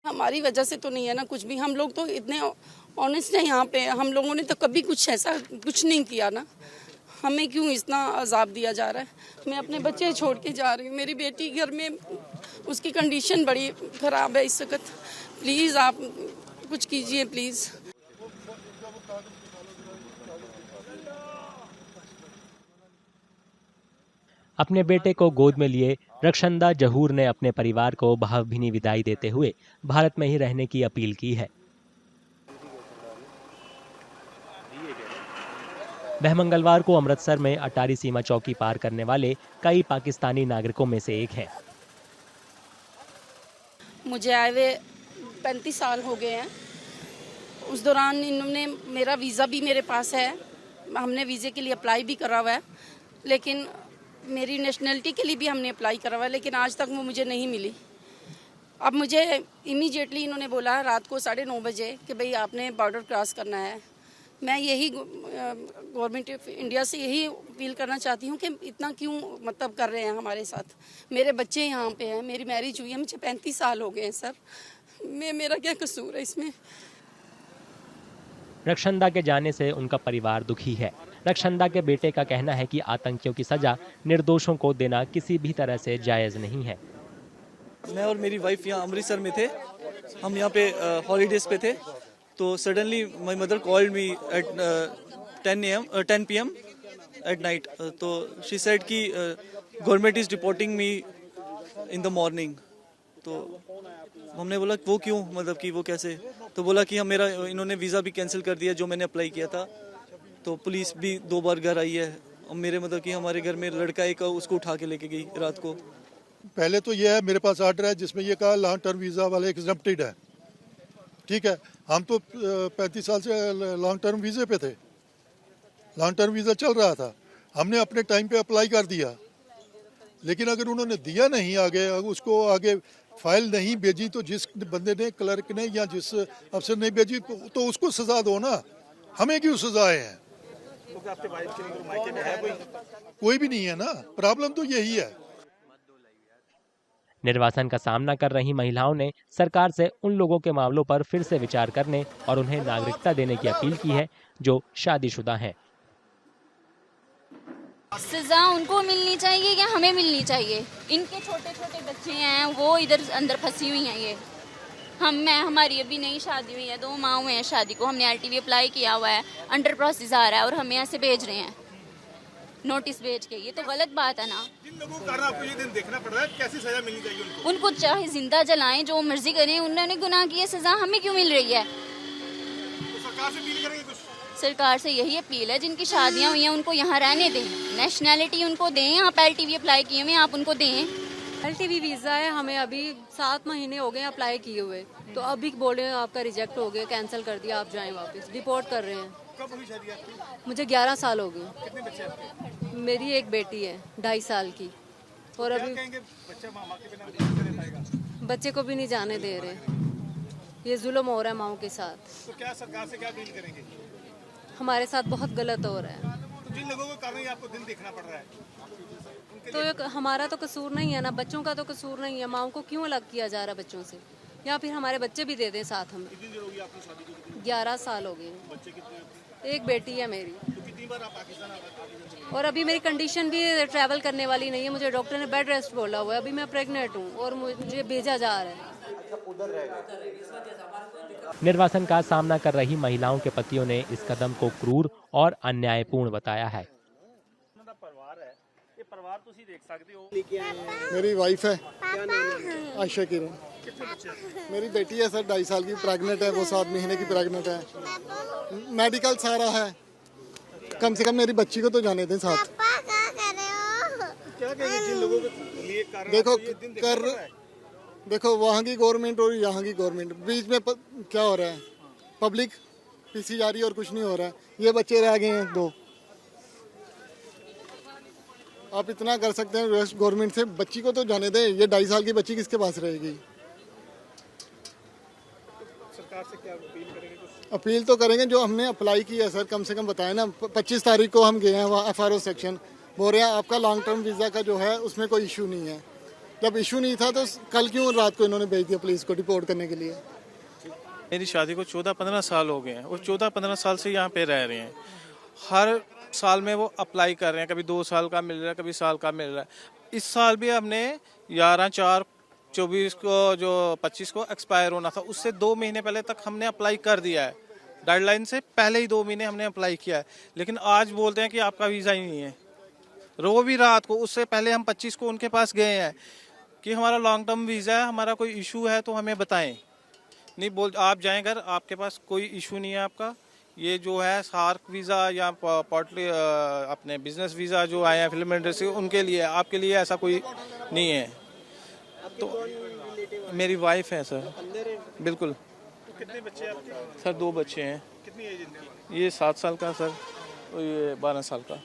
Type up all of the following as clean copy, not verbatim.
हमारी वजह से तो नहीं है ना कुछ भी, हम लोग तो इतने ऑनेस्ट हैं यहाँ पे, हम लोगों ने तो कभी कुछ ऐसा कुछ नहीं किया ना, हमें क्यों इतना अजाब दिया जा रहा है। मैं अपने बच्चे छोड़ के जा रही हूँ, मेरी बेटी घर में, उसकी कंडीशन बड़ी ख़राब है इस वक्त, प्लीज़ आप कुछ कीजिए प्लीज़। अपने बेटे को गोद में लिए रक्षंदा जहूर ने अपने परिवार को भावभीनी विदाई देते हुए भारत में ही रहने की अपील की है। वह मंगलवार को अमृतसर में अटारी सीमा चौकी पार करने वाले कई पाकिस्तानी नागरिकों में से एक है। मुझे आए हुए 35 साल हो गए हैं। उस दौरान इन्होंने, मेरा वीज़ा भी मेरे पास है, हमने वीज़े के लिए अप्लाई भी करा हुआ है, लेकिन मेरी नेशनलिटी के लिए भी हमने अप्लाई करा हुआ है, लेकिन आज तक वो मुझे नहीं मिली। अब मुझे इमीडिएटली इन्होंने बोला रात को 9:30 बजे कि भाई आपने बॉर्डर क्रॉस करना है। मैं यही गवर्नमेंट ऑफ इंडिया से यही अपील करना चाहती हूँ कि इतना क्यों मतलब कर रहे हैं हमारे साथ। मेरे बच्चे यहाँ पे हैं, मेरी मैरिज हुई है, मुझे 35 साल हो गए हैं सर, मेरा क्या कसूर है इसमें। रक्षंदा के जाने से उनका परिवार दुखी है। रक्षंदा के बेटे का कहना है कि आतंकियों की सजा निर्दोषों को देना किसी भी तरह से जायज नहीं है। मैं और मेरी वाइफ यहाँ अमृतसर में थे, हम यहाँ पे हॉलीडेज पे थे, तो suddenly my mother called me at 10 PM at night. तो शी सेड कि government is deporting me in the morning. तो हमने बोला वो क्यों, मतलब कि वो कैसे, तो बोला कि हम मेरा इन्होंने वीज़ा भी कैंसिल कर दिया जो मैंने अप्लाई किया था। तो पुलिस भी 2 बार घर आई है और मेरे मतलब कि हमारे घर में लड़का एक उसको उठा के लेके गई रात को। पहले तो ये है, मेरे पास ऑर्डर है जिसमें ये कहा लॉन्ग टर्म वीज़ा वाले एग्जम्प्टेड है, ठीक है। हम तो 35 साल से लॉन्ग टर्म वीज़े पे थे, लॉन्ग टर्म वीज़ा चल रहा था, हमने अपने टाइम पे अप्लाई कर दिया, लेकिन अगर उन्होंने दिया नहीं आगे, उसको आगे फाइल नहीं भेजी, तो जिस बंदे ने, क्लर्क ने या जिस अफसर ने भेजी तो उसको सजा दो ना, हमें क्यों सजाए हैं। आपके वाइफ के मायके में है कोई भी नहीं है ना, प्रॉब्लम तो यही है। निर्वासन का सामना कर रही महिलाओं ने सरकार से उन लोगों के मामलों पर फिर से विचार करने और उन्हें नागरिकता देने की अपील की है जो शादीशुदा हैं। सजा उनको मिलनी चाहिए या हमें मिलनी चाहिए? इनके छोटे छोटे बच्चे हैं, वो इधर अंदर फंसी हुई हैं। ये हमारी अभी नई शादी हुई है, 2 माह हुए हैं शादी को, हमने LTV अप्लाई किया हुआ है, अंडर प्रोसेस आ रहा है और हमें ऐसे भेज रहे हैं नोटिस भेज के। ये तो गलत बात है ना। जिन लोगों के कारण आपको ये दिन देखना पड़ रहा है, कैसी सजा मिलनी चाहिए उनको चाहे जिंदा जलाएं, जो मर्जी करें, उन्होंने गुनाह किया, सजा हमें क्यों मिल रही है? तो सरकार से अपील करेंगे कुछ? सरकार से यही अपील है, जिनकी शादियां हुई हैं उनको यहाँ रहने दें, नेशनैलिटी उनको दें। आप LTV अप्लाई किए हुए आप उनको दें। LTV वीज़ा है, हमें अभी 7 महीने हो गए अप्लाई किए हुए, तो अभी बोल रहे हैं आपका रिजेक्ट हो गया, कैंसिल कर दिया, आप जाएं वापस, डिपोर्ट कर रहे हैं। कब हुई शादी आपकी? मुझे 11 साल हो गए। कितने बच्चे आपके? मेरी एक बेटी है 2.5 साल की, और अभी बच्चा माँ के बिना नहीं रह पाएगा। बच्चे को भी नहीं जाने दे रहे, ये जुल्म हो रहा है माओ के साथ। तो क्या सरकार से क्या अपील करेंगे? हमारे साथ बहुत गलत हो रहा है। तो जिन लोगों के कारण आपको दिन देखना पड़ रहा है, तो हमारा तो कसूर नहीं है ना, बच्चों का तो कसूर नहीं है, माओ को क्यों अलग किया जा रहा है बच्चों से, या फिर हमारे बच्चे भी दे दें साथ हमें। कितनी देर होगी आपकी शादी को? 11 साल हो गए। बच्चे कितने? एक बेटी है मेरी। तो कितनी बार आप पाकिस्तान और अभी मेरी कंडीशन भी ट्रैवल करने वाली नहीं है, मुझे डॉक्टर ने बेड रेस्ट बोला हुआ है, अभी मैं प्रेग्नेंट हूँ और मुझे भेजा जा रहा है। निर्वासन का सामना कर रही महिलाओं के पतियों ने इस कदम को क्रूर और अन्यायपूर्ण बताया है। मेरी वाइफ है आयशा किरण, मेरी बेटी है सर 2.5 साल की, प्रेग्नेंट है, वो 7 महीने की प्रेग्नेंट है, मेडिकल सारा है, कम से कम मेरी बच्ची को तो जाने दें साथ। क्या कहेंगे जिन लोगों के लिए कारण देखो वहाँ की गवर्नमेंट और यहाँ की गवर्नमेंट बीच में क्या हो रहा है, पब्लिक पीछे जा रही है और कुछ नहीं हो रहा है। ये बच्चे रह गए हैं 2, आप इतना कर सकते हैं गवर्नमेंट से, बच्ची को तो जाने दें, ये 2.5 साल की बच्ची किसके पास रहेगी? सरकार से क्या अपील करेंगे कुछ? अपील तो करेंगे, जो हमने अप्लाई किया है सर, कम से कम बताएं ना। 25 तारीख को हम गए हैं वहाँ FRO सेक्शन, बोल रहे हैं आपका लॉन्ग टर्म वीज़ा का जो है उसमें कोई इशू नहीं है, जब इशू नहीं था तो कल क्यों रात को इन्होंने भेज दिया पुलिस को डिपोर्ट करने के लिए? मेरी शादी को 14-15 साल हो गए हैं और 14-15 साल से यहाँ पे रह रहे हैं। हर साल में वो अप्लाई कर रहे हैं, कभी 2 साल का मिल रहा है, कभी साल का मिल रहा है। इस साल भी हमने 11/4/24 को जो 25 को एक्सपायर होना था, उससे 2 महीने पहले तक हमने अप्लाई कर दिया है। डेडलाइन से पहले ही 2 महीने हमने अप्लाई किया है, लेकिन आज बोलते हैं कि आपका वीज़ा ही नहीं है। वो भी रात को, उससे पहले हम 25 को उनके पास गए हैं कि हमारा लॉन्ग टर्म वीज़ा है, हमारा कोई इशू है तो हमें बताएं। नहीं बोल, आप जाएं घर, आपके पास कोई इशू नहीं है आपका। ये जो है सार्क वीज़ा या अपने बिजनेस वीज़ा जो आए हैं फिल्म इंडस्ट्री, उनके लिए, आपके लिए ऐसा कोई नहीं है। तो मेरी वाइफ है सर। बिल्कुल। तो कितने बच्चे आपके? सर 2 बच्चे हैं। कितनी एज इनकी? ये 7 साल का सर और ये 12 साल का।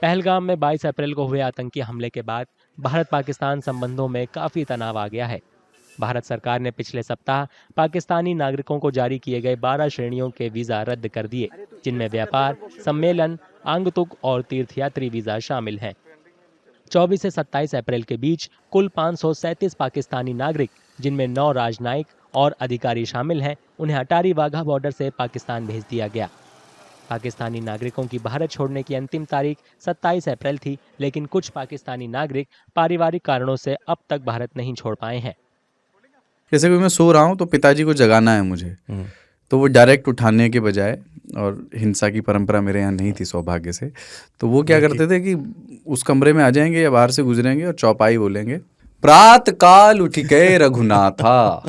पहलगाम में 22 अप्रैल को हुए आतंकी हमले के बाद भारत पाकिस्तान संबंधों में काफी तनाव आ गया है। भारत सरकार ने पिछले सप्ताह पाकिस्तानी नागरिकों को जारी किए गए 12 श्रेणियों के वीजा रद्द कर दिए, जिनमें व्यापार, सम्मेलन, आंगतुक और तीर्थयात्री वीजा शामिल हैं। 24 से 27 अप्रैल के बीच कुल 537 पाकिस्तानी नागरिक, जिनमें 9 राजनयिक और अधिकारी शामिल हैं, उन्हें अटारी वाघा बॉर्डर से पाकिस्तान भेज दिया गया। पाकिस्तानी नागरिकों की भारत छोड़ने की अंतिम तारीख 27 अप्रैल थी, लेकिन कुछ पाकिस्तानी नागरिक पारिवारिक कारणों से अब तक भारत नहीं छोड़ पाए हैं। जैसे कि मैं सो रहा हूँ तो पिताजी को जगाना है मुझे, तो वो डायरेक्ट उठाने के बजाय, और हिंसा की परंपरा मेरे यहाँ नहीं थी सौभाग्य से, तो वो क्या करते थे कि उस कमरे में आ जाएंगे या बाहर से गुजरेंगे और चौपाई बोलेंगे, प्रात काल उठ के रघुनाथा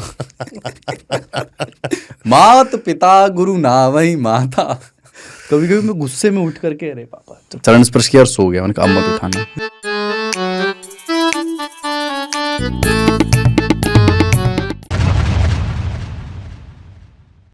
मात पिता गुरु नावही माता। कभी कभी मैं गुस्से में उठ करके, अरे पापा, चरण स्पर्श किया और सो गया। मैंने कहा अब मत उठाना।